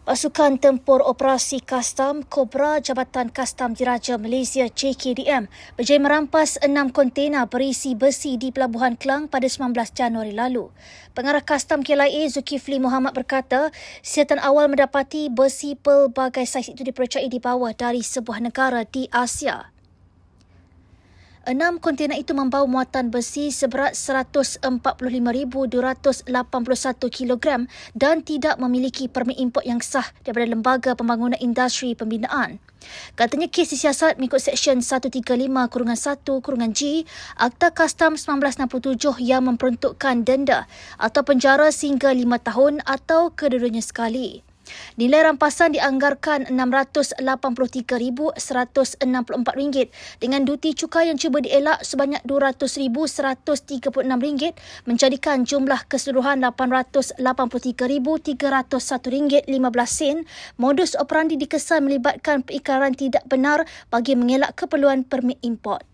Pasukan Tempur Operasi Kastam Kobra Jabatan Kastam Diraja Malaysia JKDM berjaya merampas 6 kontena berisi besi di Pelabuhan Klang pada 19 Januari lalu. Pengarah Kastam KLIA Zulkifli Mohamad berkata, siasatan awal mendapati besi pelbagai saiz itu dipercayai dibawa dari sebuah negara di Asia. 6 kontena itu membawa muatan besi seberat 145,281 kilogram dan tidak memiliki permit import yang sah daripada Lembaga Pembangunan Industri Pembinaan. Katanya kes disiasat mengikut Seksyen 135-1-G Akta Kastam 1967 yang memperuntukkan denda atau penjara sehingga 5 tahun atau kedua-duanya sekali. Nilai rampasan dianggarkan RM683,164 dengan duti cukai yang cuba dielak sebanyak RM200,136 menjadikan jumlah keseluruhan RM883,301.15. Modus operandi dikesan melibatkan periklaran tidak benar bagi mengelak keperluan permit import.